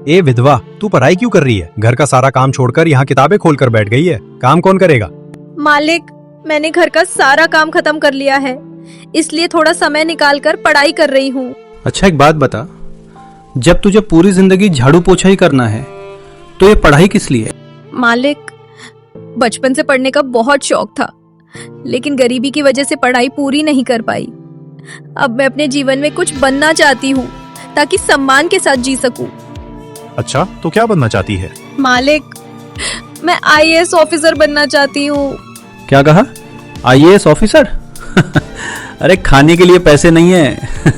ए विधवा, तू पढ़ाई क्यों कर रही है? घर का सारा काम छोड़कर यहाँ किताबें खोलकर बैठ गई है। काम कौन करेगा? मालिक, मैंने घर का सारा काम खत्म कर लिया है, इसलिए थोड़ा समय निकाल कर पढ़ाई कर रही हूँ। अच्छा एक बात बता, जब तुझे पूरी जिंदगी झाड़ू पोछा ही करना है तो ये पढ़ाई किस लिए? मालिक, बचपन से पढ़ने का बहुत शौक था, लेकिन गरीबी की वजह से पढ़ाई पूरी नहीं कर पाई। अब मैं अपने जीवन में कुछ बनना चाहती हूँ ताकि सम्मान के साथ जी सकूं। अच्छा, तो क्या बनना चाहती है? मालिक, मैं IAS ऑफिसर बनना चाहती हूँ। क्या कहा? IAS officer? अरे खाने के लिए पैसे नहीं है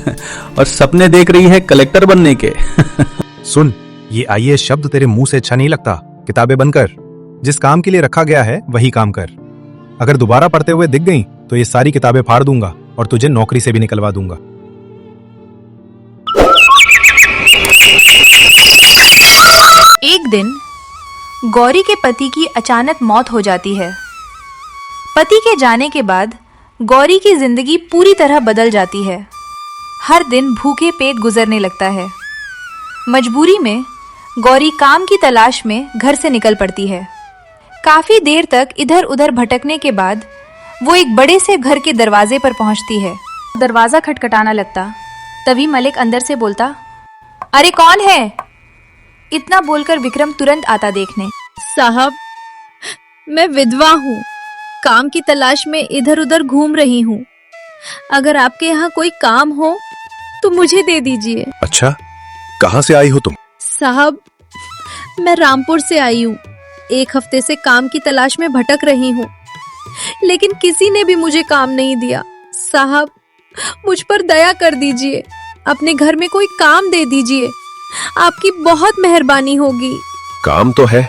और सपने देख रही है कलेक्टर बनने के। सुन, ये IAS शब्द तेरे मुंह से अच्छा नहीं लगता। किताबें बंद कर। जिस काम के लिए रखा गया है वही काम कर। अगर दोबारा पढ़ते हुए दिख गई तो ये सारी किताबें फाड़ दूंगा और तुझे नौकरी से भी निकलवा दूंगा। एक दिन गौरी के पति की अचानक मौत हो जाती है। पति के जाने के बाद गौरी की जिंदगी पूरी तरह बदल जाती है। हर दिन भूखे पेट गुजरने लगता है। मजबूरी में गौरी काम की तलाश में घर से निकल पड़ती है। काफी देर तक इधर उधर भटकने के बाद वो एक बड़े से घर के दरवाजे पर पहुंचती है। दरवाजा खटखटाना लगता, तभी मलिक अंदर से बोलता, अरे कौन है? इतना बोलकर विक्रम तुरंत आता देखने। साहब, मैं विधवा हूँ, काम की तलाश में इधर उधर घूम रही हूँ। अगर आपके यहाँ कोई काम हो तो मुझे दे दीजिए। अच्छा, कहाँ से आई हो तुम? साहब, मैं रामपुर से आई हूँ। 1 हफ्ते से काम की तलाश में भटक रही हूँ, लेकिन किसी ने भी मुझे काम नहीं दिया। साहब, मुझ पर दया कर दीजिए, अपने घर में कोई काम दे दीजिए, आपकी बहुत मेहरबानी होगी। काम तो है,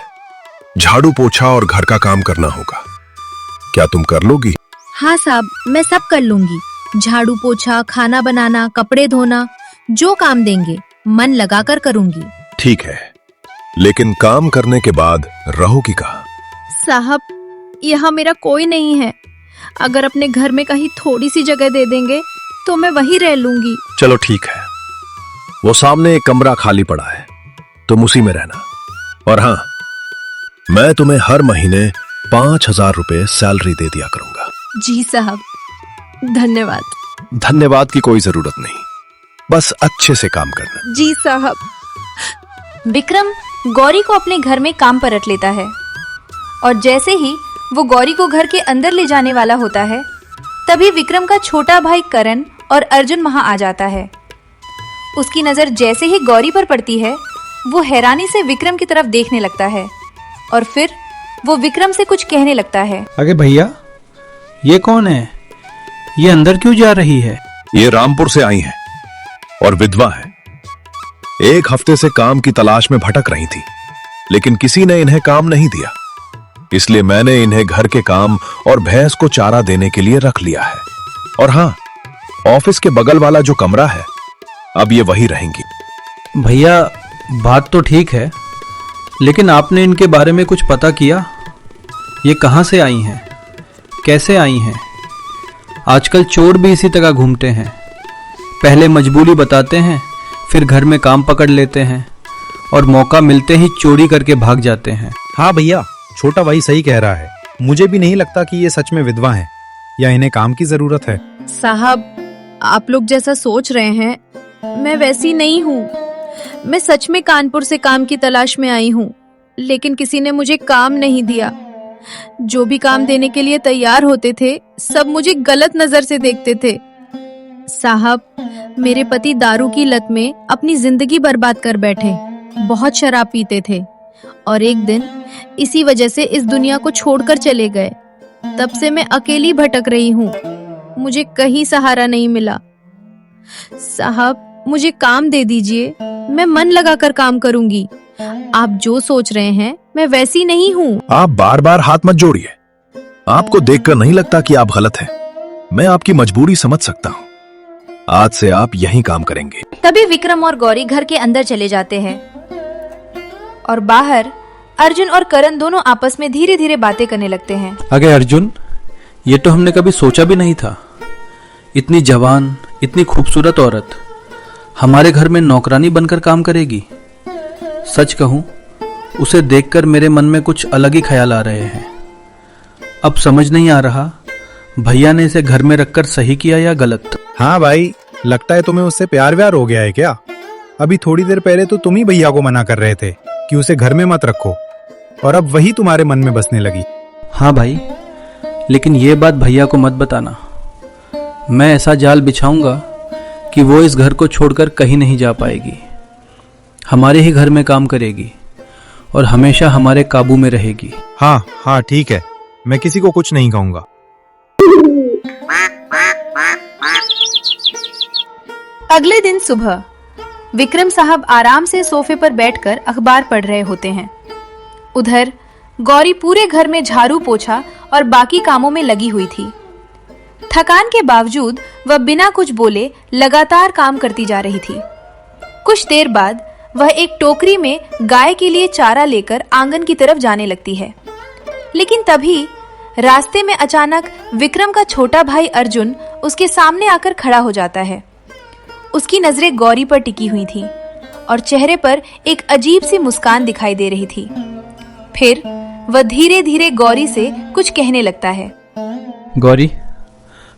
झाड़ू पोछा और घर का काम करना होगा। क्या तुम कर लोगी? हाँ साहब, मैं सब कर लूंगी। झाड़ू पोछा, खाना बनाना, कपड़े धोना, जो काम देंगे मन लगाकर करूंगी। ठीक है, लेकिन काम करने के बाद रहोगी कहाँ? साहब, यहाँ मेरा कोई नहीं है। अगर अपने घर में कहीं थोड़ी सी जगह दे देंगे तो मैं वहीं रह लूंगी। चलो ठीक है, वो सामने एक कमरा खाली पड़ा है, तुम उसी में रहना। और हाँ, मैं तुम्हें हर महीने 5,000 रुपए सैलरी दे दिया करूंगा। जी साहब, धन्यवाद। धन्यवाद की कोई जरूरत नहीं, बस अच्छे से काम करना। जी साहब। विक्रम गौरी को अपने घर में काम पर रख लेता है और जैसे ही वो गौरी को घर के अंदर ले जाने वाला होता है, तभी विक्रम का छोटा भाई करण और अर्जुन वहां आ जाता है। उसकी नजर जैसे ही गौरी पर पड़ती है, वो हैरानी से विक्रम की तरफ देखने लगता है और फिर वो विक्रम से कुछ कहने लगता है। अरे भैया, ये कौन है? ये अंदर क्यों जा रही है? ये रामपुर से आई हैं और विधवा है। 1 हफ्ते से काम की तलाश में भटक रही थी, लेकिन किसी ने इन्हें काम नहीं दिया, इसलिए मैंने इन्हें घर के काम और भैंस को चारा देने के लिए रख लिया है। और हाँ, ऑफिस के बगल वाला जो कमरा है, अब ये वही रहेंगी। भैया, बात तो ठीक है, लेकिन आपने इनके बारे में कुछ पता किया? ये कहाँ से आई हैं? कैसे आई हैं? आजकल चोर भी इसी तरह घूमते हैं। पहले मजबूरी बताते हैं, फिर घर में काम पकड़ लेते हैं और मौका मिलते ही चोरी करके भाग जाते हैं। हाँ भैया, छोटा भाई सही कह रहा है। मुझे भी नहीं लगता कि ये सच में विधवा हैं या इन्हें काम की जरूरत है। साहब, आप लोग जैसा सोच रहे हैं, मैं वैसी नहीं हूँ। मैं सच में कानपुर से काम की तलाश में आई हूँ, लेकिन किसी ने मुझे काम नहीं दिया। जो भी काम देने के लिए तैयार होते थे, सब मुझे गलत नजर से देखते थे। साहब, मेरे पति दारू की लत में अपनी जिंदगी बर्बाद कर बैठे, बहुत शराब पीते थे और एक दिन इसी वजह से इस दुनिया को छोड़कर चले गए। तब से मैं अकेली भटक रही हूँ, मुझे कहीं सहारा नहीं मिला। साहब, मुझे काम दे दीजिए, मैं मन लगाकर काम करूंगी। आप जो सोच रहे हैं, मैं वैसी नहीं हूँ। आप बार बार हाथ मत जोड़िए। आपको देखकर नहीं लगता कि आप गलत हैं। मैं आपकी मजबूरी समझ सकता हूँ। आज से आप यहीं काम करेंगे। तभी विक्रम और गौरी घर के अंदर चले जाते हैं और बाहर अर्जुन और करण दोनों आपस में धीरे धीरे बातें करने लगते हैं। अरे अर्जुन, ये तो हमने कभी सोचा भी नहीं था। इतनी जवान, इतनी खूबसूरत औरत हमारे घर में नौकरानी बनकर काम करेगी। सच कहूं, उसे देखकर मेरे मन में कुछ अलग ही ख्याल आ रहे हैं। अब समझ नहीं आ रहा भैया ने इसे घर में रखकर सही किया या गलत। हाँ भाई, लगता है तुम्हें उससे प्यार व्यार हो गया है क्या? अभी थोड़ी देर पहले तो तुम ही भैया को मना कर रहे थे कि उसे घर में मत रखो, और अब वही तुम्हारे मन में बसने लगी। हाँ भाई, लेकिन ये बात भैया को मत बताना। मैं ऐसा जाल बिछाऊंगा कि वो इस घर को छोड़कर कहीं नहीं जा पाएगी। हमारे ही घर में काम करेगी और हमेशा हमारे काबू में रहेगी। हाँ हाँ ठीक है, मैं किसी को कुछ नहीं कहूंगा। अगले दिन सुबह विक्रम साहब आराम से सोफे पर बैठकर अखबार पढ़ रहे होते हैं। उधर गौरी पूरे घर में झाड़ू पोछा और बाकी कामों में लगी हुई थी। थकान के बावजूद वह बिना कुछ बोले लगातार काम करती जा रही थी। कुछ देर बाद वह एक टोकरी में गाय के लिए चारा लेकर आंगन की तरफ जाने लगती है। लेकिन तभी रास्ते में अचानक विक्रम का छोटा भाई अर्जुन उसके सामने आकर खड़ा हो जाता है। उसकी नजरें गौरी पर टिकी हुई थी और चेहरे पर एक अजीब सी मुस्कान दिखाई दे रही थी। फिर वह धीरे धीरे गौरी से कुछ कहने लगता है। गौरी,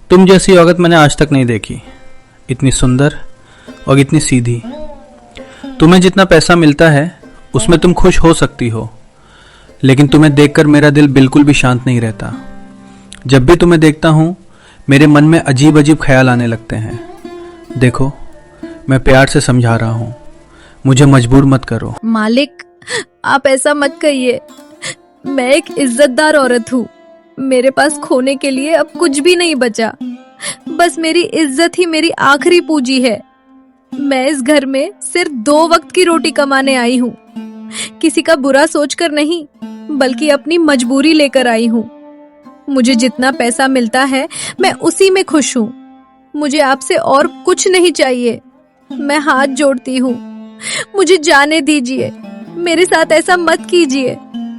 तुम जैसी औरत मैंने आज तक नहीं देखी, इतनी सुंदर और इतनी सीधी। तुम्हें जितना पैसा मिलता है उसमें तुम खुश हो सकती हो, लेकिन तुम्हें देखकर मेरा दिल बिल्कुल भी शांत नहीं रहता। जब भी तुम्हें देखता हूँ मेरे मन में अजीब अजीब ख्याल आने लगते हैं। देखो, मैं प्यार से समझा रहा हूँ, मुझे मजबूर मत करो। मालिक, आप ऐसा मत कहिए। मैं एक इज्जतदार औरत हूँ। मेरे पास खोने के लिए अब कुछ भी नहीं बचा। बस मेरी इज्जत ही मेरी आखिरी पूंजी है। मैं इस घर में सिर्फ 2 वक्त की रोटी कमाने आई हूँ। किसी का बुरा सोचकर नहीं, बल्कि अपनी मजबूरी लेकर आई हूँ। मुझे जितना पैसा मिलता है मैं उसी में खुश हूँ। मुझे आपसे और कुछ नहीं चाहिए। मैं हाथ जोड़ती हूँ, मुझे जाने दीजिए। मेरे साथ ऐसा मत कीजिए।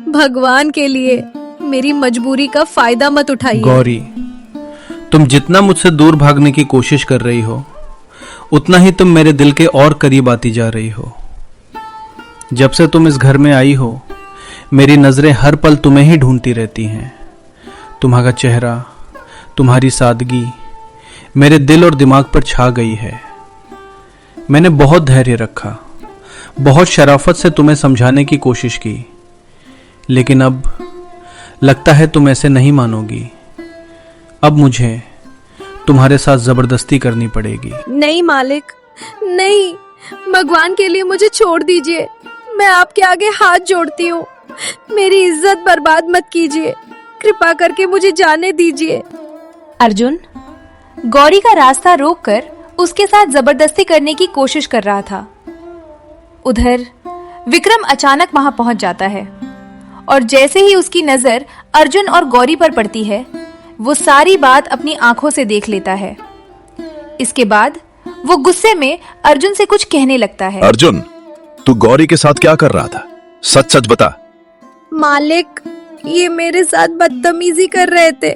भगवान के लिए मेरी मजबूरी का फायदा मत उठाइए। गौरी, तुम जितना मुझसे दूर भागने की कोशिश कर रही हो, उतना ही तुम मेरे दिल के और करीब आती जा रही हो। जब से तुम इस घर में आई हो, मेरी नजरें हर पल तुम्हें ही ढूंढती रहती हैं। तुम्हारा चेहरा, तुम्हारी सादगी मेरे दिल और दिमाग पर छा गई है। मैंने बहुत धैर्य रखा, बहुत शराफत से तुम्हें समझाने की कोशिश की, लेकिन अब लगता है तुम ऐसे नहीं मानोगी। अब मुझे तुम्हारे साथ जबरदस्ती करनी पड़ेगी। नहीं मालिक, नहीं। भगवान के लिए मुझे छोड़ दीजिए। मैं आपके आगे हाथ जोड़ती हूँ। मेरी इज्जत बर्बाद मत कीजिए। कृपा करके मुझे जाने दीजिए। अर्जुन गौरी का रास्ता रोककर उसके साथ जबरदस्ती करने की कोशिश कर रहा था। उधर विक्रम अचानक वहां पहुंच जाता है और जैसे ही उसकी नजर अर्जुन और गौरी पर पड़ती है, वो सारी बात अपनी आंखों से देख लेता है। इसके बाद वो गुस्से में अर्जुन से कुछ कहने लगता है। अर्जुन, तू गौरी के साथ क्या कर रहा था? सच सच बता। मालिक, ये मेरे साथ बदतमीजी कर रहे थे।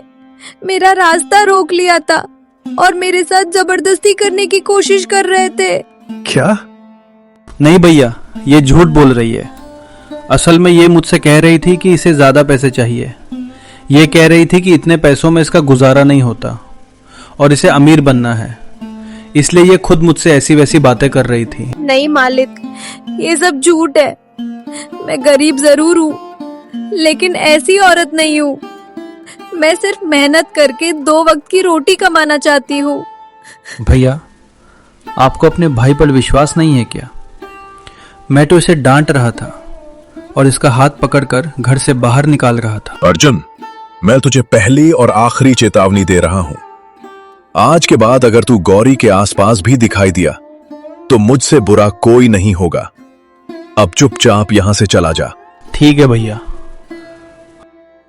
मेरा रास्ता रोक लिया था और मेरे साथ जबरदस्ती करने की कोशिश कर रहे थे। क्या? नहीं भैया, ये झूठ बोल रही है। असल में ये मुझसे कह रही थी कि इसे ज्यादा पैसे चाहिए। ये कह रही थी कि इतने पैसों में इसका गुजारा नहीं होता और इसे अमीर बनना है, इसलिए ये खुद मुझसे ऐसी वैसी बातें कर रही थी। नहीं मालिक, ये सब झूठ है। मैं गरीब जरूर हूँ, लेकिन ऐसी औरत नहीं हूँ। मैं सिर्फ मेहनत करके 2 वक्त की रोटी कमाना चाहती हूँ। भैया, आपको अपने भाई पर विश्वास नहीं है क्या? मैं तो इसे डांट रहा था और इसका हाथ पकड़कर घर से बाहर निकाल रहा था। अर्जुन, मैं तुझे पहली और आखिरी चेतावनी दे रहा हूं। आज के बाद अगर तू गौरी के आसपास भी दिखाई दिया तो मुझसे बुरा कोई नहीं होगा। अब चुपचाप यहां से चला जा। ठीक है भैया।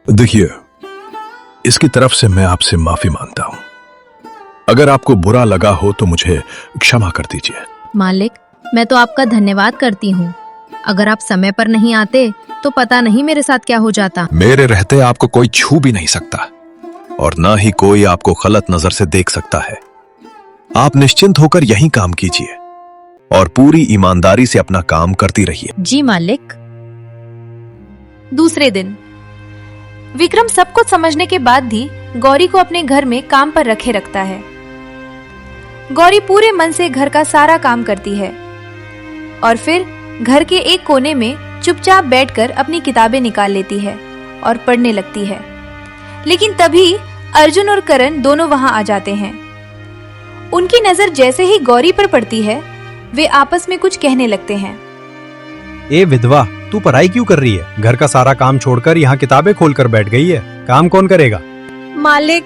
देखिए, इसकी तरफ से मैं आपसे माफी मांगता हूं। अगर आपको बुरा लगा हो तो मुझे क्षमा कर दीजिए। मालिक, मैं तो आपका धन्यवाद करती हूँ। अगर आप समय पर नहीं आते तो पता नहीं मेरे साथ क्या हो जाता। मेरे रहते आपको कोई छू भी नहीं सकता और ना ही कोई आपको गलत नजर से देख सकता है। आप निश्चिंत होकर यहीं काम कीजिए। और पूरी ईमानदारी से अपना काम करती रहिए। जी मालिक। दूसरे दिन विक्रम सब कुछ समझने के बाद भी गौरी को अपने घर में काम पर रखे रखता है। गौरी पूरे मन से घर का सारा काम करती है और फिर घर के एक कोने में चुपचाप बैठकर अपनी किताबें निकाल लेती है और पढ़ने लगती है। लेकिन तभी अर्जुन और करण दोनों वहां आ जाते हैं। उनकी नजर जैसे ही गौरी पर पड़ती है, वे आपस में कुछ कहने लगते हैं। ए विधवा, तू पढ़ाई क्यों कर रही है? घर का सारा काम छोड़कर यहाँ किताबें खोलकर बैठ गई है। काम कौन करेगा? मालिक,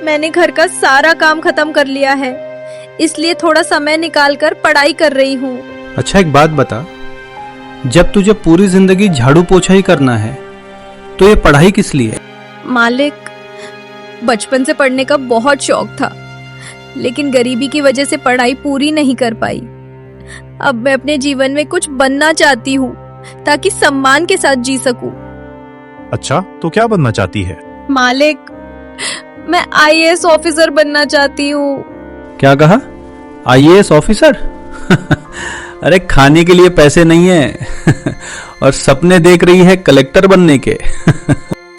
मैंने घर का सारा काम खत्म कर लिया है, इसलिए थोड़ा समय निकालकर पढ़ाई कर रही हूँ। अच्छा एक बात बता, जब तुझे पूरी जिंदगी झाड़ू पोछा ही करना है तो ये पढ़ाई किस लिए? मालिक, बचपन से पढ़ने का बहुत शौक था, लेकिन गरीबी की वजह से पढ़ाई पूरी नहीं कर पाई। अब मैं अपने जीवन में कुछ बनना चाहती हूँ ताकि सम्मान के साथ जी सकूं। अच्छा, तो क्या बनना चाहती है? मालिक, मैं आईएएस ऑफिसर बनना चाहती हूँ। क्या कहा? IAS officer? अरे खाने के लिए पैसे नहीं है और सपने देख रही है कलेक्टर बनने के।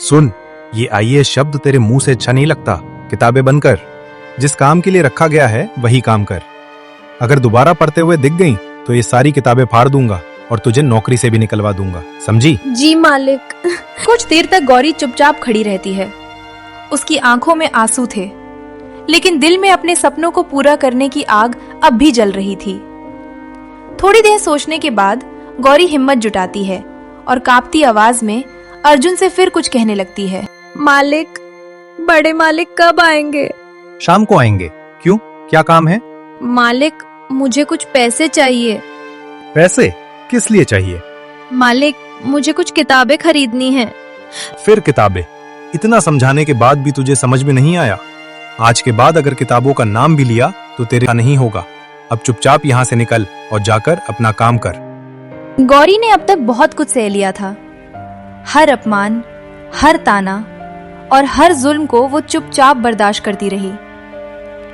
सुन, ये आईएएस शब्द तेरे मुंह से अच्छा नहीं लगता। किताबें बंद कर। जिस काम के लिए रखा गया है वही काम कर। अगर दोबारा पढ़ते हुए दिख गई तो ये सारी किताबें फाड़ दूंगा और तुझे नौकरी से भी निकलवा दूंगा, समझी? जी मालिक। कुछ देर तक गौरी चुपचाप खड़ी रहती है। उसकी आंखों में आंसू थे, लेकिन दिल में अपने सपनों को पूरा करने की आग अब भी जल रही थी। थोड़ी देर सोचने के बाद गौरी हिम्मत जुटाती है और कांपती आवाज में अर्जुन से फिर कुछ कहने लगती है। मालिक, बड़े मालिक कब आएंगे? शाम को आएंगे। क्यों, क्या काम है? मालिक, मुझे कुछ पैसे चाहिए। पैसे किस लिए चाहिए? मालिक, मुझे कुछ किताबें खरीदनी हैं। फिर किताबें? इतना समझाने के बाद भी तुझे समझ में नहीं आया? आज के बाद अगर किताबों का नाम भी लिया तो तेरा नहीं होगा। अब चुपचाप यहाँ से निकल और जाकर अपना काम कर। गौरी ने अब तक बहुत कुछ सह लिया था। हर अपमान, हर ताना और हर जुल्म को वो चुपचाप बर्दाश्त करती रही।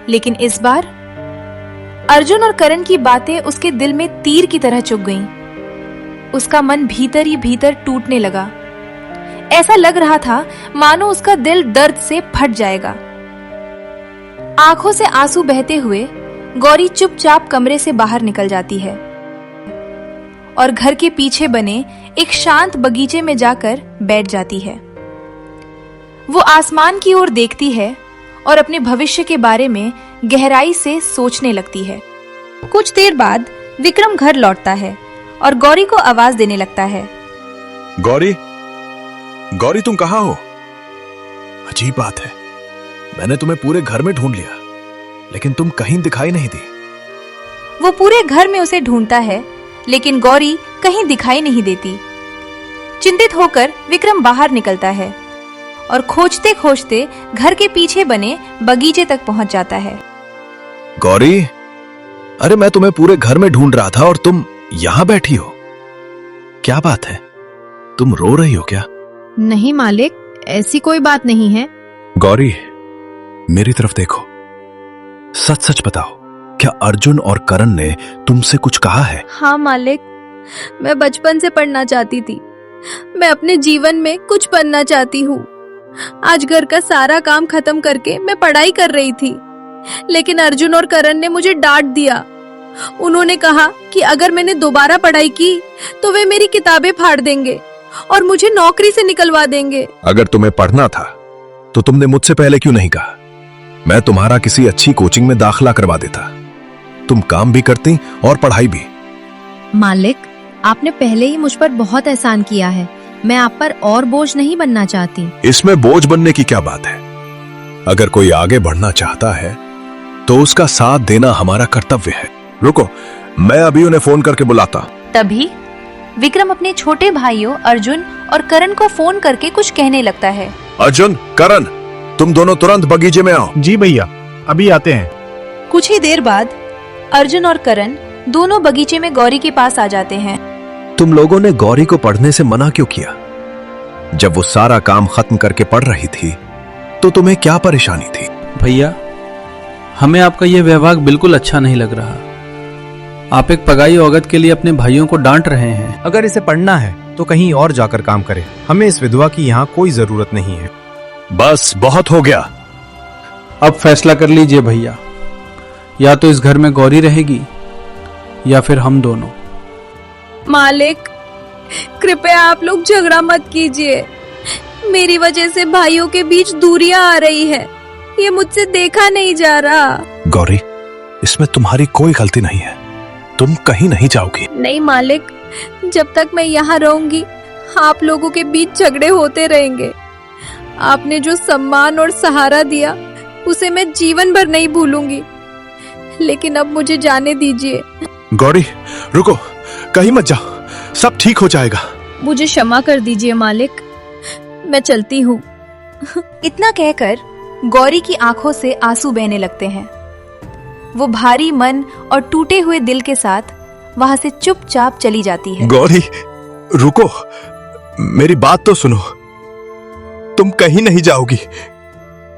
लेकिन इस बार अर्जुन और करण की बातें उसके दिल में तीर की तरह चुभ गईं। उसका मन भीतर ही भीतर टूटने लगा। ऐसा लग रहा था मानो उसका दिल दर्द से फट जाएगा। आंखों से आंसू बहते हुए गौरी चुपचाप कमरे से बाहर निकल जाती है और घर के पीछे बने एक शांत बगीचे में जाकर बैठ जाती है। वो आसमान की ओर देखती है और अपने भविष्य के बारे में गहराई से सोचने लगती है। कुछ देर बाद विक्रम घर लौटता है और गौरी को आवाज देने लगता है। गौरी, गौरी तुम कहाँ हो? अजीब बात है, मैंने तुम्हें पूरे घर में ढूंढ लिया, लेकिन तुम कहीं दिखाई नहीं दी। वो पूरे घर में उसे ढूंढता है, लेकिन गौरी कहीं दिखाई नहीं देती। चिंतित होकर विक्रम बाहर निकलता है और खोजते खोजते घर के पीछे बने बगीचे तक पहुंच जाता है। गौरी, अरे मैं तुम्हें पूरे घर में ढूंढ रहा था और तुम यहां बैठी हो। क्या बात है, तुम रो रही हो क्या? नहीं मालिक, ऐसी कोई बात नहीं है। गौरी, मेरी तरफ देखो, सच सच बताओ, क्या अर्जुन और करण ने तुमसे कुछ कहा है? हाँ मालिक, मैं बचपन से पढ़ना चाहती थी। मैं अपने जीवन में कुछ बनना चाहती हूँ। आज घर का सारा काम खत्म करके मैं पढ़ाई कर रही थी, लेकिन अर्जुन और करण ने मुझे डांट दिया। उन्होंने कहा कि अगर मैंने दोबारा पढ़ाई की तो वे मेरी किताबें फाड़ देंगे और मुझे नौकरी से निकलवा देंगे। अगर तुम्हें पढ़ना था तो तुमने मुझसे पहले क्यों नहीं कहा? मैं तुम्हारा किसी अच्छी कोचिंग में दाखिला करवा देता। तुम काम भी करती और पढ़ाई भी। मालिक, आपने पहले ही मुझ पर बहुत एहसान किया है। मैं आप पर और बोझ नहीं बनना चाहती। इसमें बोझ बनने की क्या बात है? अगर कोई आगे बढ़ना चाहता है तो उसका साथ देना हमारा कर्तव्य है। रुको, मैं अभी उन्हें फोन करके बुलाता। तभी विक्रम अपने छोटे भाइयों अर्जुन और करण को फोन करके कुछ कहने लगता है। अर्जुन, करण, तुम दोनों तुरंत बगीचे में आओ। जी भैया, अभी आते हैं। कुछ ही देर बाद अर्जुन और करण दोनों बगीचे में गौरी के पास आ जाते हैं। तुम लोगों ने गौरी को पढ़ने से मना क्यों किया? जब वो सारा काम खत्म करके पढ़ रही थी तो तुम्हें क्या परेशानी थी? भैया, हमें आपका यह व्यवहार बिल्कुल अच्छा नहीं लग रहा। आप एक पगाई औरत के लिए अपने भाइयों को डांट रहे हैं। अगर इसे पढ़ना है तो कहीं और जाकर काम करे। हमें इस विधवा की यहाँ कोई जरूरत नहीं है। बस बहुत हो गया। अब फैसला कर लीजिए भैया, या तो इस घर में गौरी रहेगी या फिर हम दोनों। मालिक, कृपया आप लोग झगड़ा मत कीजिए। मेरी वजह से भाइयों के बीच दूरियां आ रही है। ये मुझसे देखा नहीं जा रहा। गौरी, इसमें तुम्हारी कोई गलती नहीं है। तुम कहीं नहीं जाओगी। नहीं मालिक, जब तक मैं यहाँ रहूंगी आप लोगों के बीच झगड़े होते रहेंगे। आपने जो सम्मान और सहारा दिया उसे मैं जीवन भर नहीं भूलूंगी। लेकिन अब मुझे जाने दीजिए। गौरी रुको, कहीं मत जाओ, सब ठीक हो जाएगा। मुझे क्षमा कर दीजिए मालिक, मैं चलती हूँ। इतना कहकर गौरी की आंखों से आंसू बहने लगते हैं। वो भारी मन और टूटे हुए दिल के साथ वहां से चुपचाप चली जाती है। गौरी रुको, मेरी बात तो सुनो। तुम कहीं नहीं जाओगी।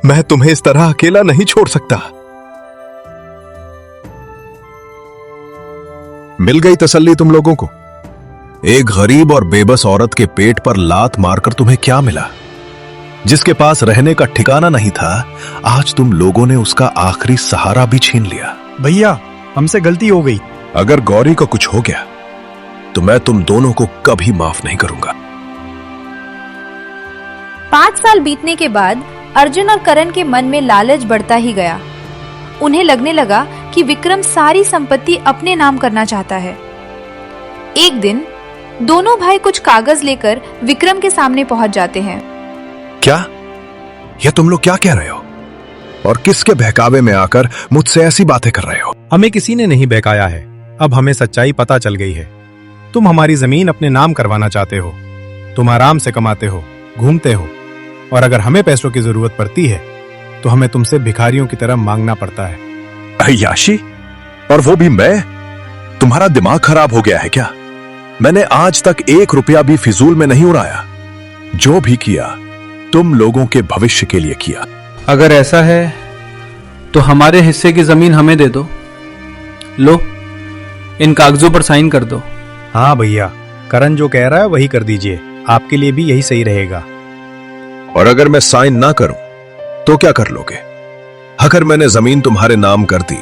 मैं तुम्हें इस तरह अकेला नहीं छोड़ सकता। मिल गई तसल्ली तुम लोगों को। एक गरीब और बेबस औरत के पेट पर लात मारकर तुम्हें क्या मिला? जिसके पास रहने का ठिकाना नहीं था, आज तुम लोगों ने उसका आखिरी सहारा भी छीन लिया। भैया, हमसे गलती हो गई। अगर गौरी को कुछ हो गया तो मैं तुम दोनों को कभी माफ नहीं करूंगा। 5 साल बीतने के बाद अर्जुन और करण के मन में लालच बढ़ता ही गया। उन्हें लगने लगा कि विक्रम सारी संपत्ति अपने नाम करना चाहता है। एक दिन दोनों भाई कुछ कागज लेकर विक्रम के सामने पहुंच जाते हैं। क्या? यह तुम लोग क्या कह रहे हो? और किसके बहकावे में आकर मुझसे ऐसी बातें कर रहे हो? हमें किसी ने नहीं बहकाया है। अब हमें सच्चाई पता चल गई है। तुम हमारी जमीन अपने नाम करवाना चाहते हो। तुम आराम से कमाते हो, घूमते हो, और अगर हमें पैसों की जरूरत पड़ती है तो हमें तुमसे भिखारियों की तरह मांगना पड़ता है। अय्याशी? और वो भी मैं? तुम्हारा दिमाग खराब हो गया है क्या? मैंने आज तक 1 रुपया भी फिजूल में नहीं उड़ाया। जो भी किया तुम लोगों के भविष्य के लिए किया। अगर ऐसा है तो हमारे हिस्से की जमीन हमें दे दो। लो, इन कागजों पर साइन कर दो। हाँ भैया, करण जो कह रहा है वही कर दीजिए। आपके लिए भी यही सही रहेगा। और अगर मैं साइन ना करूं तो क्या कर लोगे? अगर मैंने जमीन तुम्हारे नाम कर दी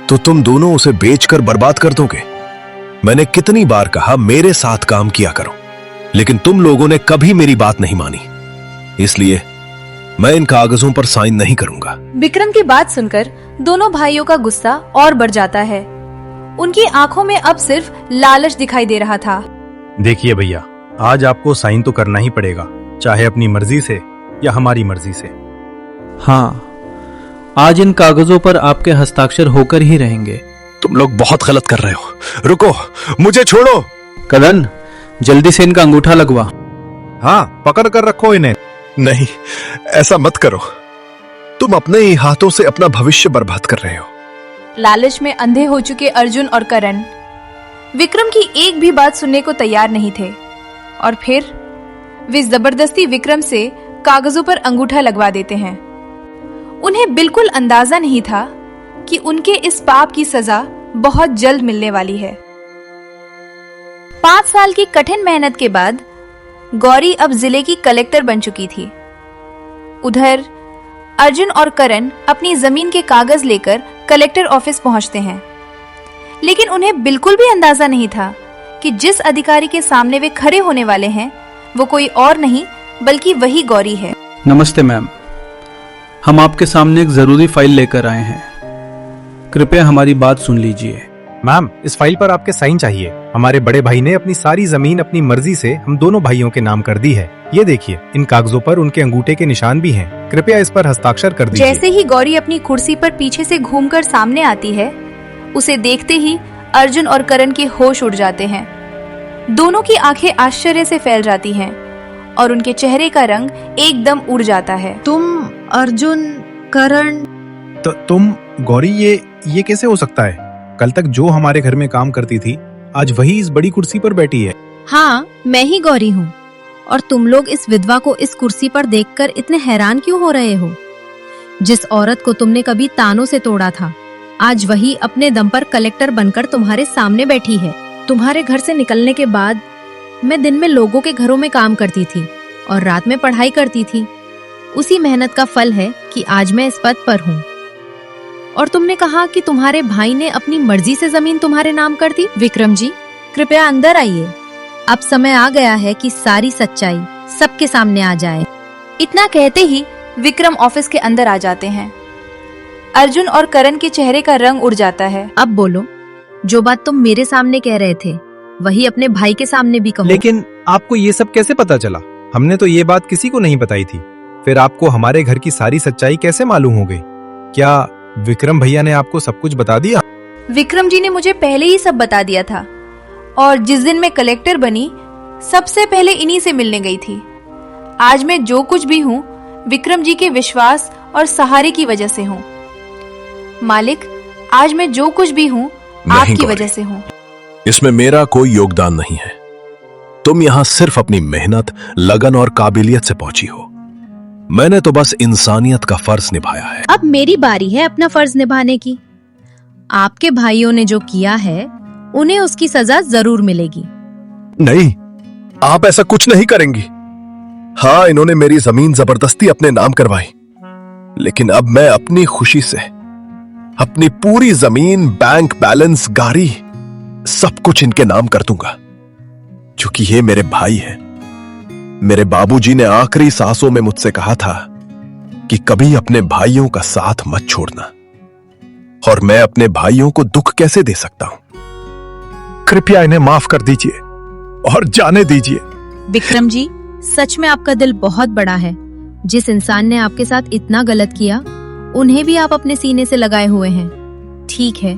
तो तुम दोनों उसे बेचकर बर्बाद कर दोगे। मैंने कितनी बार कहा मेरे साथ काम किया करो, लेकिन तुम लोगों ने कभी मेरी बात नहीं मानी। इसलिए मैं इन कागजों पर साइन नहीं करूंगा। विक्रम की बात सुनकर दोनों भाइयों का गुस्सा और बढ़ जाता है। उनकी आंखों में अब सिर्फ लालच दिखाई दे रहा था। देखिए भैया, आज आपको साइन तो करना ही पड़ेगा, चाहे अपनी मर्जी से या हमारी मर्जी से। हाँ, आज इन कागजों पर आपके हस्ताक्षर होकर ही रहेंगे। तुम लोग बहुत गलत कर रहे हो। रुको, मुझे छोड़ो। करण, जल्दी से इनका अंगूठा लगवा। हाँ, पकड़ कर रखो इन्हें। नहीं, ऐसा मत करो। तुम अपने ही हाथों से अपना भविष्य बर्बाद कर रहे हो। लालच में अंधे हो चुके अर्जुन और करण विक्रम की एक भी बात सुनने को तैयार नहीं थे, और फिर वे जबरदस्ती विक्रम से कागजों पर अंगूठा लगवा देते हैं। उन्हें बिल्कुल अंदाजा नहीं था कि उनके इस पाप की सजा बहुत जल्द मिलने वाली है। 5 साल की कठिन मेहनत के बाद गौरी अब जिले की कलेक्टर बन चुकी थी। उधर अर्जुन और करण अपनी जमीन के कागज लेकर कलेक्टर ऑफिस पहुंचते हैं, लेकिन उन्हें बिल्कुल भी अंदाजा नहीं था कि जिस अधिकारी के सामने वे खड़े होने वाले हैं वो कोई और नहीं बल्कि वही गौरी है। नमस्ते मैम, हम आपके सामने एक जरूरी फाइल लेकर आए हैं। कृपया हमारी बात सुन लीजिए। मैम, इस फाइल पर आपके साइन चाहिए। हमारे बड़े भाई ने अपनी सारी जमीन अपनी मर्जी से हम दोनों भाइयों के नाम कर दी है। ये देखिए, इन कागजों पर उनके अंगूठे के निशान भी हैं। कृपया इस पर हस्ताक्षर कर दीजिए। जैसे ही गौरी अपनी कुर्सी पर पीछे से घूमकर सामने आती है, उसे देखते ही अर्जुन और करण के होश उड़ जाते हैं। दोनों की आंखें आश्चर्य से फैल जाती हैं और उनके चेहरे का रंग एकदम उड़ जाता है। तुम अर्जुन, करण? तो तुम गौरी, ये कैसे हो सकता है? कल तक जो हमारे घर में काम करती थी, आज वही इस बड़ी कुर्सी पर बैठी है। हाँ, मैं ही गौरी हूँ। और तुम लोग इस विधवा को इस कुर्सी पर देखकर इतने हैरान क्यों हो रहे हो? जिस औरत को तुमने कभी तानों से तोड़ा था, आज वही अपने दम पर कलेक्टर बनकर तुम्हारे सामने बैठी है। तुम्हारे घर से निकलने के बाद मैं दिन में लोगों के घरों में काम करती थी और रात में पढ़ाई करती थी। उसी मेहनत का फल है कि आज मैं इस पद पर हूँ। और तुमने कहा कि तुम्हारे भाई ने अपनी मर्जी से जमीन तुम्हारे नाम कर दी। विक्रम जी, कृपया अंदर आइए। अब समय आ गया है कि सारी सच्चाई सबके सामने आ जाए। इतना कहते ही विक्रम ऑफिस के अंदर आ जाते हैं। अर्जुन और करण के चेहरे का रंग उड़ जाता है। अब बोलो, जो बात तुम मेरे सामने कह रहे थे वही अपने भाई के सामने भी कहो। लेकिन आपको ये सब कैसे पता चला? हमने तो ये बात किसी को नहीं बताई थी। फिर आपको हमारे घर की सारी सच्चाई कैसे मालूम हो गई? क्या विक्रम भैया ने आपको सब कुछ बता दिया? विक्रम जी ने मुझे पहले ही सब बता दिया था और जिस दिन मैं कलेक्टर बनी सबसे पहले इन्हीं से मिलने गई थी। आज मैं जो कुछ भी हूँ विक्रम जी के विश्वास और सहारे की वजह से हूँ। मालिक, आज मैं जो कुछ भी हूँ आपकी गौरी, वजह से हूँ। इसमें मेरा कोई योगदान नहीं है। तुम यहां सिर्फ अपनी मेहनत, लगन और काबिलियत से पहुंची हो। मैंने तो बस इंसानियत का फर्ज निभाया है। अब मेरी बारी है अपना फर्ज निभाने की। आपके भाइयों ने जो किया है उन्हें उसकी सजा जरूर मिलेगी। नहीं, आप ऐसा कुछ नहीं करेंगी। हाँ, इन्होंने मेरी जमीन जबरदस्ती अपने नाम करवाई, लेकिन अब मैं अपनी खुशी से अपनी पूरी जमीन, बैंक बैलेंस, गाड़ी सब कुछ इनके नाम कर दूंगा, क्योंकि ये मेरे भाई हैं। मेरे बाबूजी ने आखिरी सांसों में मुझसे कहा था कि कभी अपने भाइयों का साथ मत छोड़ना, और मैं अपने भाइयों को दुख कैसे दे सकता हूं? कृपया इन्हें माफ कर दीजिए और जाने दीजिए। विक्रम जी, सच में आपका दिल बहुत बड़ा है। जिस इंसान ने आपके साथ इतना गलत किया उन्हें भी आप अपने सीने से लगाए हुए हैं। ठीक है,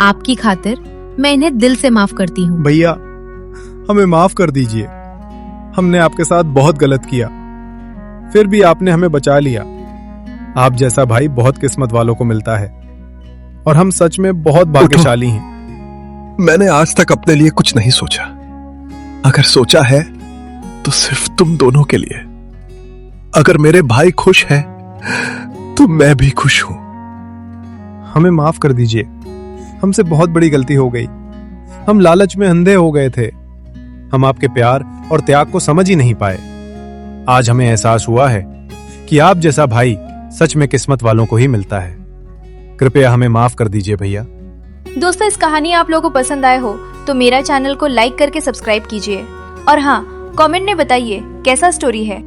आपकी खातिर मैं इन्हें दिल से माफ करती हूँ। भैया, हमें माफ कर दीजिए। हमने आपके साथ बहुत गलत किया, फिर भी आपने हमें बचा लिया। आप जैसा भाई बहुत किस्मत वालों को मिलता है और हम सच में बहुत भाग्यशाली हैं। मैंने आज तक अपने लिए कुछ नहीं सोचा। अगर सोचा है तो सिर्फ तुम दोनों के लिए। अगर मेरे भाई खुश हैं तो मैं भी खुश हूं। हमें माफ कर दीजिए, हमसे बहुत बड़ी गलती हो गई। हम लालच में अंधे हो गए थे। हम आपके प्यार और त्याग को समझ ही नहीं पाए। आज हमें एहसास हुआ है कि आप जैसा भाई सच में किस्मत वालों को ही मिलता है। कृपया हमें माफ कर दीजिए भैया। दोस्तों, इस कहानी आप लोगों को पसंद आए हो तो मेरा चैनल को लाइक करके सब्सक्राइब कीजिए और हाँ, कमेंट में बताइए कैसा स्टोरी है।